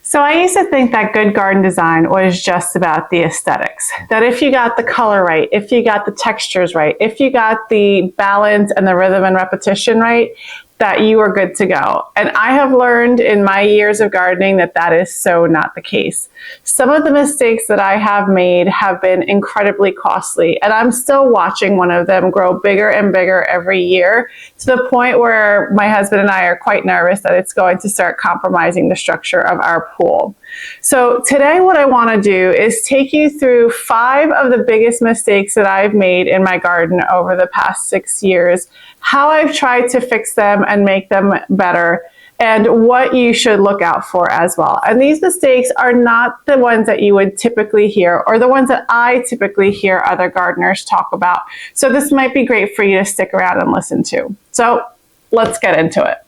So I used to think that good garden design was just about the aesthetics. That if you got the color right, if you got the textures right, if you got the balance and the rhythm and repetition right, that you are good to go. And I have learned in my years of gardening that that is so not the case. Some of the mistakes that I have made have been incredibly costly, and I'm still watching one of them grow bigger and bigger every year, to the point where my husband and I are quite nervous that it's going to start compromising the structure of our pool. So today what I want to do is take you through 5 of the biggest mistakes that I've made in my garden over the past 6 years, how I've tried to fix them and make them better, and what you should look out for as well. And these mistakes are not the ones that you would typically hear, or the ones that I typically hear other gardeners talk about. So this might be great for you to stick around and listen to. So let's get into it.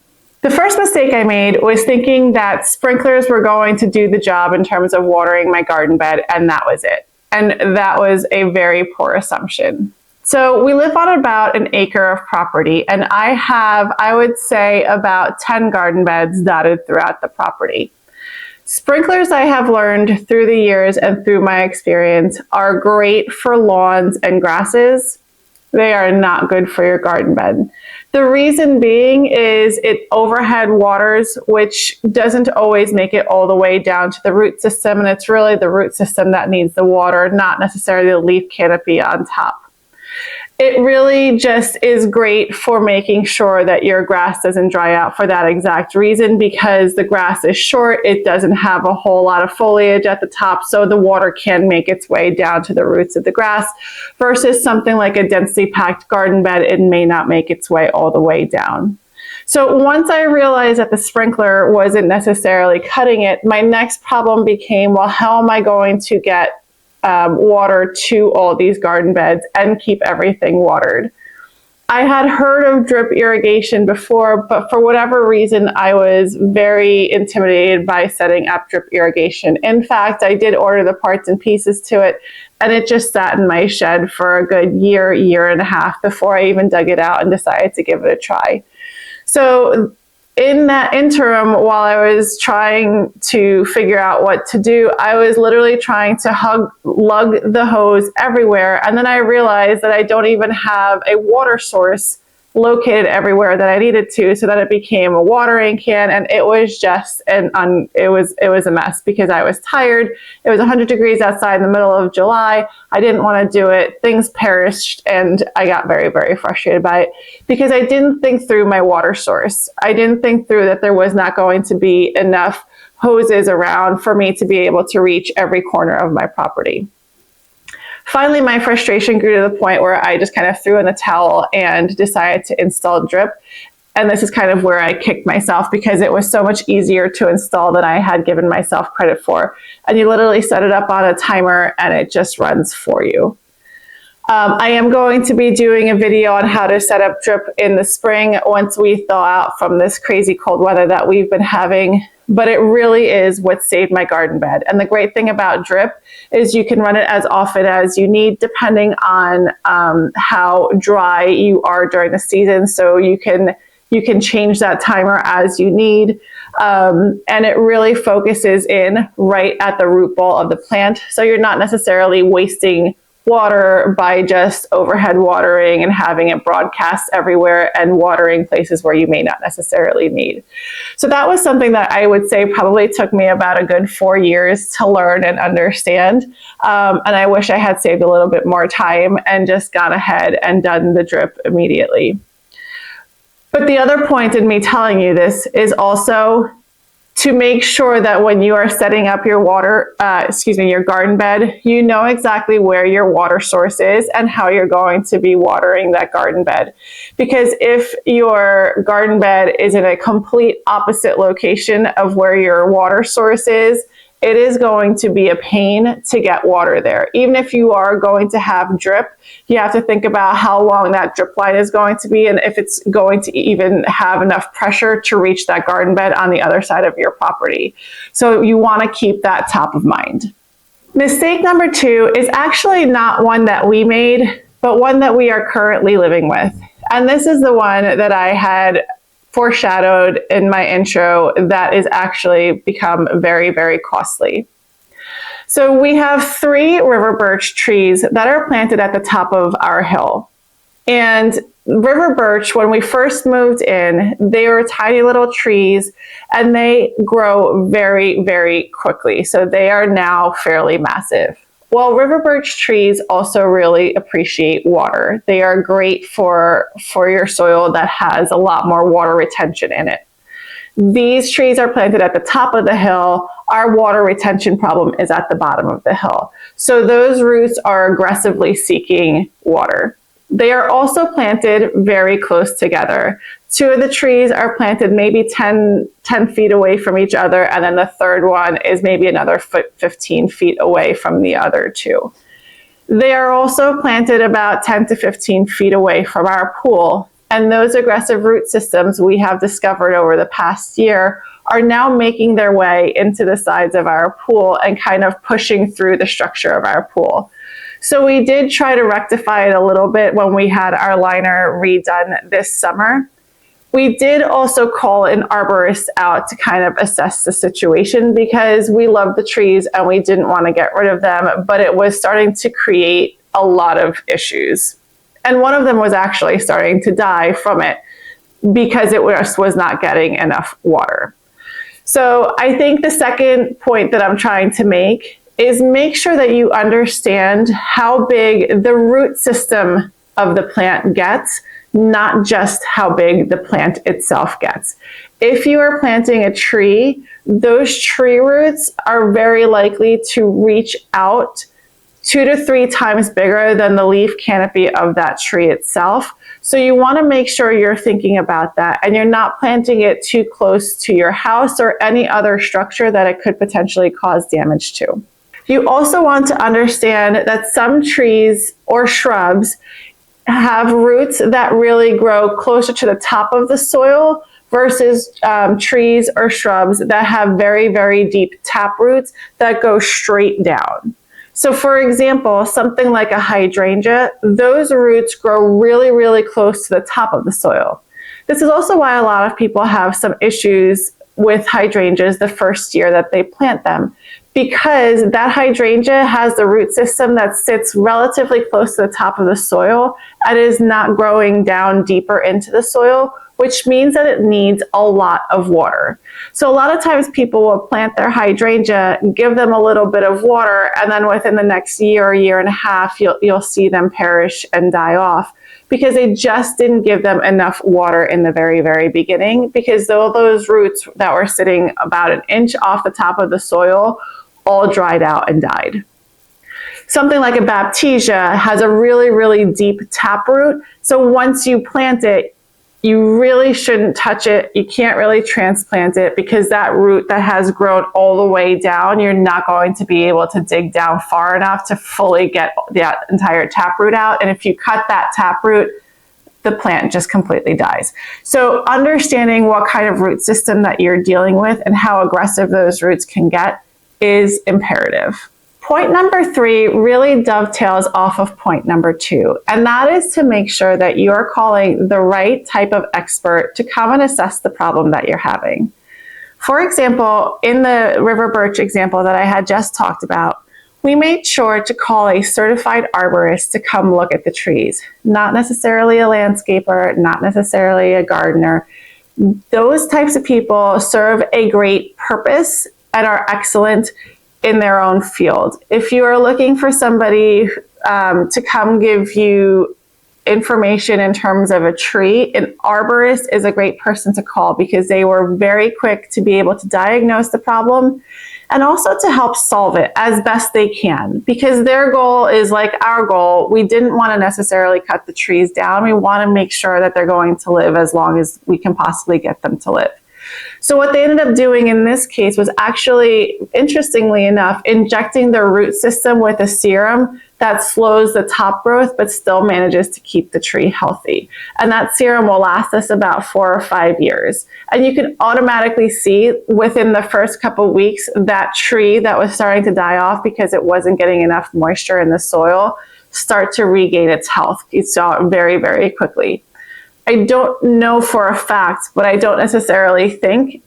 The first mistake I made was thinking that sprinklers were going to do the job in terms of watering my garden bed, and that was it. And that was a very poor assumption. So we live on about an acre of property, and I have, I would say, about 10 garden beds dotted throughout the property. Sprinklers, I have learned through the years and through my experience, are great for lawns and grasses. They are not good for your garden bed. The reason being is it overhead waters, which doesn't always make it all the way down to the root system, and it's really the root system that needs the water, not necessarily the leaf canopy on top. It really just is great for making sure that your grass doesn't dry out for that exact reason, because the grass is short, it doesn't have a whole lot of foliage at the top, so the water can make its way down to the roots of the grass, versus something like a densely packed garden bed, it may not make its way all the way down. So once I realized that the sprinkler wasn't necessarily cutting it, my next problem became, well, how am I going to get water to all these garden beds and keep everything watered? I had heard of drip irrigation before, but for whatever reason, I was very intimidated by setting up drip irrigation. In fact, I did order the parts and pieces to it, and it just sat in my shed for a good year, year and a half before I even dug it out and decided to give it a try. So in that interim, while I was trying to figure out what to do, I was literally trying to lug the hose everywhere. And then I realized that I don't even have a water source located everywhere that I needed to, so that it became a watering can, and it was just it was a mess, because I was tired. It was 100 degrees outside in the middle of July. I didn't want to do it. Things perished, and I got very, very frustrated by it, because I didn't think through my water source. I didn't think through that there was not going to be enough hoses around for me to be able to reach every corner of my property. Finally, my frustration grew to the point where I just kind of threw in the towel and decided to install drip. And this is kind of where I kicked myself, because it was so much easier to install than I had given myself credit for. And you literally set it up on a timer and it just runs for you. I am going to be doing a video on how to set up drip in the spring once we thaw out from this crazy cold weather that we've been having. But it really is what saved my garden bed. And the great thing about drip is you can run it as often as you need, depending on how dry you are during the season. So you can change that timer as you need. And it really focuses in right at the root ball of the plant. So you're not necessarily wasting water by just overhead watering and having it broadcast everywhere and watering places where you may not necessarily need. So that was something that I would say probably took me about a good 4 years to learn and understand. And I wish I had saved a little bit more time and just gone ahead and done the drip immediately. But the other point in me telling you this is also to make sure that when you are setting up your your garden bed, you know exactly where your water source is and how you're going to be watering that garden bed. Because if your garden bed is in a complete opposite location of where your water source is, it is going to be a pain to get water there. Even if you are going to have drip, you have to think about how long that drip line is going to be and if it's going to even have enough pressure to reach that garden bed on the other side of your property. So you want to keep that top of mind. Mistake number 2 is actually not one that we made, but one that we are currently living with. And this is the one that I had foreshadowed in my intro, that is actually become very, very costly. So we have 3 river birch trees that are planted at the top of our hill. And river birch, when we first moved in, they were tiny little trees and they grow very, very quickly. So they are now fairly massive. Well, river birch trees also really appreciate water. They are great for your soil that has a lot more water retention in it. These trees are planted at the top of the hill. Our water retention problem is at the bottom of the hill. So those roots are aggressively seeking water. They are also planted very close together. 2 of the trees are planted maybe 10 feet away from each other, and then the third one is maybe another 15 feet away from the other 2. They are also planted about 10 to 15 feet away from our pool, and those aggressive root systems we have discovered over the past year are now making their way into the sides of our pool and kind of pushing through the structure of our pool. So we did try to rectify it a little bit when we had our liner redone this summer. We did also call an arborist out to kind of assess the situation because we love the trees and we didn't want to get rid of them, but it was starting to create a lot of issues. And one of them was actually starting to die from it because it was not getting enough water. So I think the second point that I'm trying to make is make sure that you understand how big the root system of the plant gets, not just how big the plant itself gets. If you are planting a tree, those tree roots are very likely to reach out 2 to 3 times bigger than the leaf canopy of that tree itself. So you want to make sure you're thinking about that and you're not planting it too close to your house or any other structure that it could potentially cause damage to. You also want to understand that some trees or shrubs have roots that really grow closer to the top of the soil versus trees or shrubs that have very, very deep tap roots that go straight down. So for example, something like a hydrangea, those roots grow really, really close to the top of the soil. This is also why a lot of people have some issues with hydrangeas the first year that they plant them, because that hydrangea has the root system that sits relatively close to the top of the soil and is not growing down deeper into the soil, which means that it needs a lot of water. So a lot of times people will plant their hydrangea, give them a little bit of water, and then within the next year and a half, you'll see them perish and die off because they just didn't give them enough water in the very, very beginning, because all those roots that were sitting about an inch off the top of the soil all dried out and died. Something like a baptisia has a really, really deep taproot. So once you plant it, you really shouldn't touch it. You can't really transplant it because that root that has grown all the way down, you're not going to be able to dig down far enough to fully get that entire taproot out. And if you cut that taproot, the plant just completely dies. So understanding what kind of root system that you're dealing with and how aggressive those roots can get is imperative. Point number 3 really dovetails off of point number 2, and that is to make sure that you're calling the right type of expert to come and assess the problem that you're having. For example, in the river birch example that I had just talked about, we made sure to call a certified arborist to come look at the trees, not necessarily a landscaper, not necessarily a gardener. Those types of people serve a great purpose and are excellent in their own field. If you are looking for somebody to come give you information in terms of a tree, an arborist is a great person to call because they were very quick to be able to diagnose the problem and also to help solve it as best they can, because their goal is like our goal. We didn't want to necessarily cut the trees down. We want to make sure that they're going to live as long as we can possibly get them to live. So what they ended up doing in this case was actually, interestingly enough, injecting their root system with a serum that slows the top growth but still manages to keep the tree healthy. And that serum will last us about 4 or 5 years. And you can automatically see within the first couple weeks that tree that was starting to die off because it wasn't getting enough moisture in the soil start to regain its health. You saw it very, very quickly. I don't know for a fact, but I don't necessarily think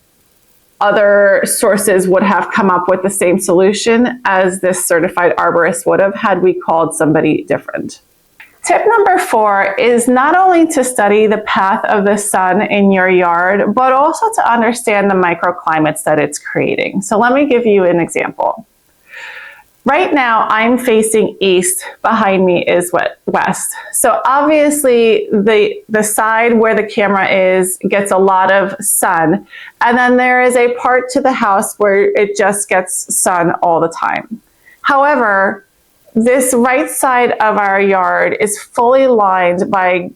other sources would have come up with the same solution as this certified arborist would have had we called somebody different. Tip number 4 is not only to study the path of the sun in your yard, but also to understand the microclimates that it's creating. So let me give you an example. Right now, I'm facing east, behind me is west. So obviously the side where the camera is gets a lot of sun. And then there is a part to the house where it just gets sun all the time. However, this right side of our yard is fully lined by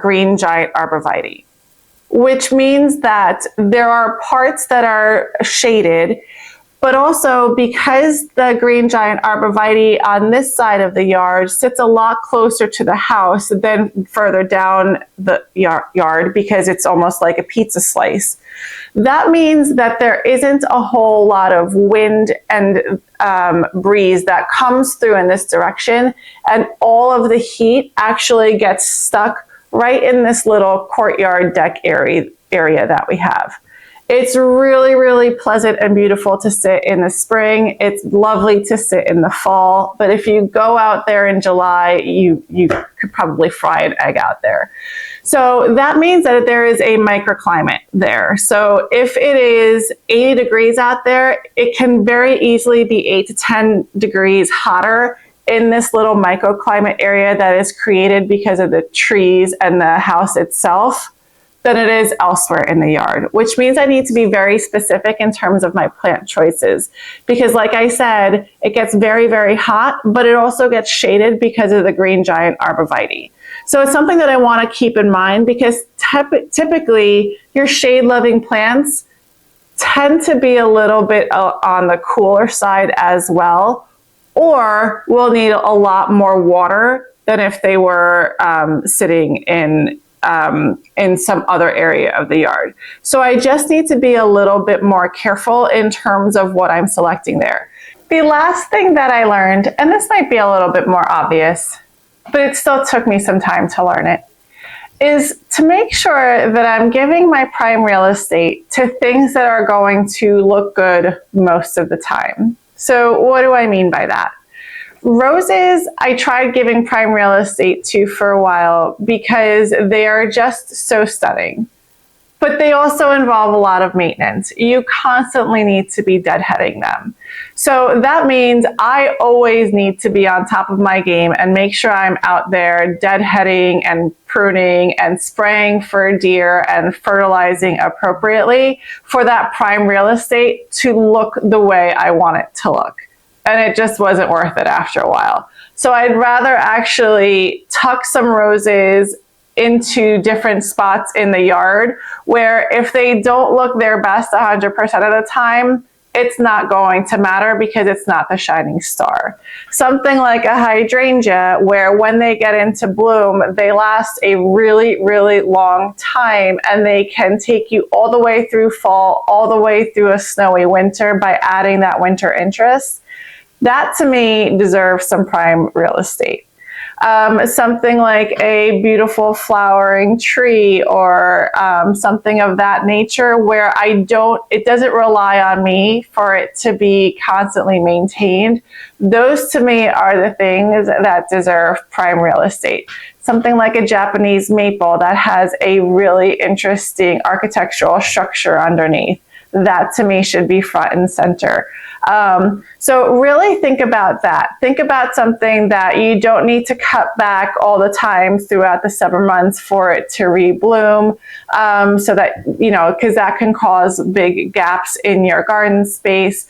green giant arborvitae, which means that there are parts that are shaded, but also because the green giant arborvitae on this side of the yard sits a lot closer to the house than further down the yard because it's almost like a pizza slice. That means that there isn't a whole lot of wind and breeze that comes through in this direction, and all of the heat actually gets stuck right in this little courtyard deck area that we have. It's really, really pleasant and beautiful to sit in the spring. It's lovely to sit in the fall. But if you go out there in July, you could probably fry an egg out there. So that means that there is a microclimate there. So if it is 80 degrees out there, it can very easily be 8 to 10 degrees hotter in this little microclimate area that is created because of the trees and the house itself than it is elsewhere in the yard, which means I need to be very specific in terms of my plant choices. Because like I said, it gets very, very hot, but it also gets shaded because of the green giant arborvitae. So it's something that I want to keep in mind because typically your shade-loving plants tend to be a little bit on the cooler side as well, or will need a lot more water than if they were sitting in some other area of the yard. So I just need to be a little bit more careful in terms of what I'm selecting there. The last thing that I learned, and this might be a little bit more obvious, but it still took me some time to learn it, is to make sure that I'm giving my prime real estate to things that are going to look good most of the time. So what do I mean by that? Roses, I tried giving prime real estate to for a while because they are just so stunning. But they also involve a lot of maintenance. You constantly need to be deadheading them. So that means I always need to be on top of my game and make sure I'm out there deadheading and pruning and spraying for deer and fertilizing appropriately for that prime real estate to look the way I want it to look. And it just wasn't worth it after a while. So I'd rather actually tuck some roses into different spots in the yard where if they don't look their best 100% of the time, it's not going to matter because it's not the shining star. Something like a hydrangea where when they get into bloom, they last a really, really long time and they can take you all the way through fall, all the way through a snowy winter by adding that winter interest. That to me deserves some prime real estate. Something like a beautiful flowering tree or something of that nature where it doesn't rely on me for it to be constantly maintained. Those to me are the things that deserve prime real estate. Something like a Japanese maple that has a really interesting architectural structure underneath. That to me should be front and center. So really think about that. Think about something that you don't need to cut back all the time throughout the summer months for it to rebloom. So that, because that can cause big gaps in your garden space.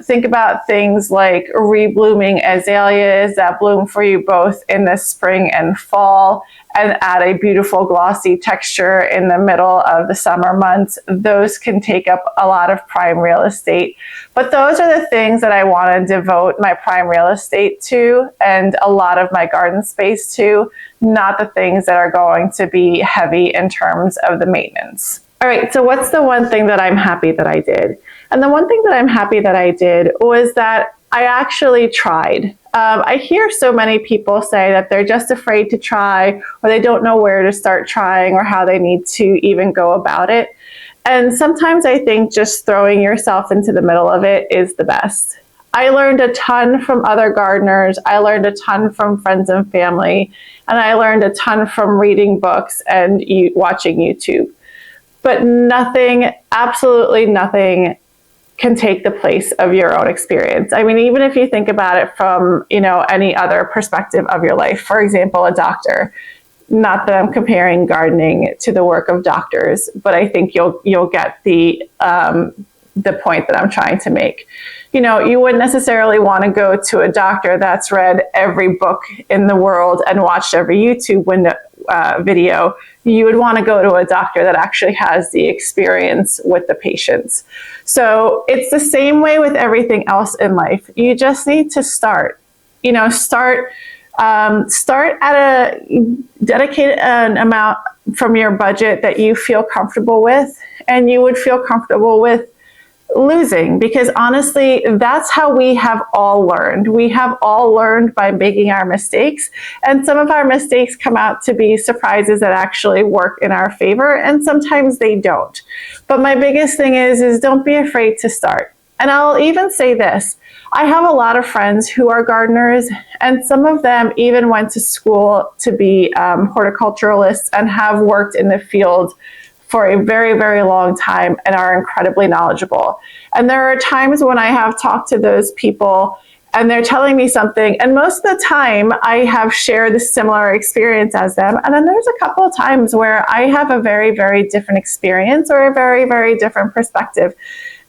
Think about things like reblooming azaleas that bloom for you both in the spring and fall and add a beautiful glossy texture in the middle of the summer months. Those can take up a lot of prime real estate. But those are the things that I want to devote my prime real estate to and a lot of my garden space to, not the things that are going to be heavy in terms of the maintenance. All right, so what's the one thing that I'm happy that I did? And the one thing that I'm happy that I did was that I actually tried. I hear so many people say that they're just afraid to try, or they don't know where to start trying, or how they need to even go about it. And sometimes I think just throwing yourself into the middle of it is the best. I learned a ton from other gardeners. I learned a ton from friends and family. And I learned a ton from reading books and watching YouTube. But nothing, absolutely nothing, can take the place of your own experience. I mean, even if you think about it from, any other perspective of your life, for example, a doctor. Not that I'm comparing gardening to the work of doctors, but I think you'll get the point that I'm trying to make. You wouldn't necessarily want to go to a doctor that's read every book in the world and watched every YouTube video. You would want to go to a doctor that actually has the experience with the patients. So it's the same way with everything else in life. You just need to start. Start at dedicate an amount from your budget that you feel comfortable with, and you would feel comfortable with losing, because honestly, that's how we have all learned. We have all learned by making our mistakes, and some of our mistakes come out to be surprises that actually work in our favor, and sometimes they don't. But my biggest thing is don't be afraid to start. And I'll even say this. I have a lot of friends who are gardeners, and some of them even went to school to be horticulturalists and have worked in the field for a very, very long time and are incredibly knowledgeable. And there are times when I have talked to those people and they're telling me something, and most of the time I have shared a similar experience as them. And then there's a couple of times where I have a very, very different experience or a very, very different perspective.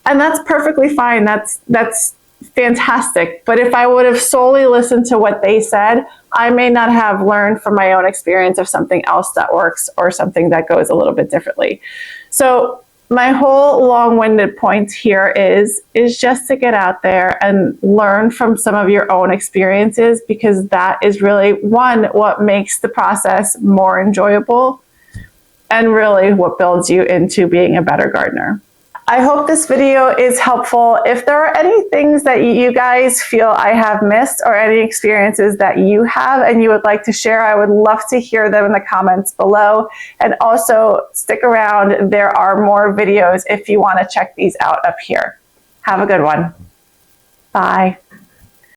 And that's perfectly fine. That's fantastic. But if I would have solely listened to what they said, I may not have learned from my own experience of something else that works or something that goes a little bit differently. So my whole long-winded point here is just to get out there and learn from some of your own experiences, because that is really, one, what makes the process more enjoyable and really what builds you into being a better gardener. I hope this video is helpful. If there are any things that you guys feel I have missed, or any experiences that you have and you would like to share, I would love to hear them in the comments below. And also stick around. There are more videos if you want to check these out up here. Have a good one. Bye.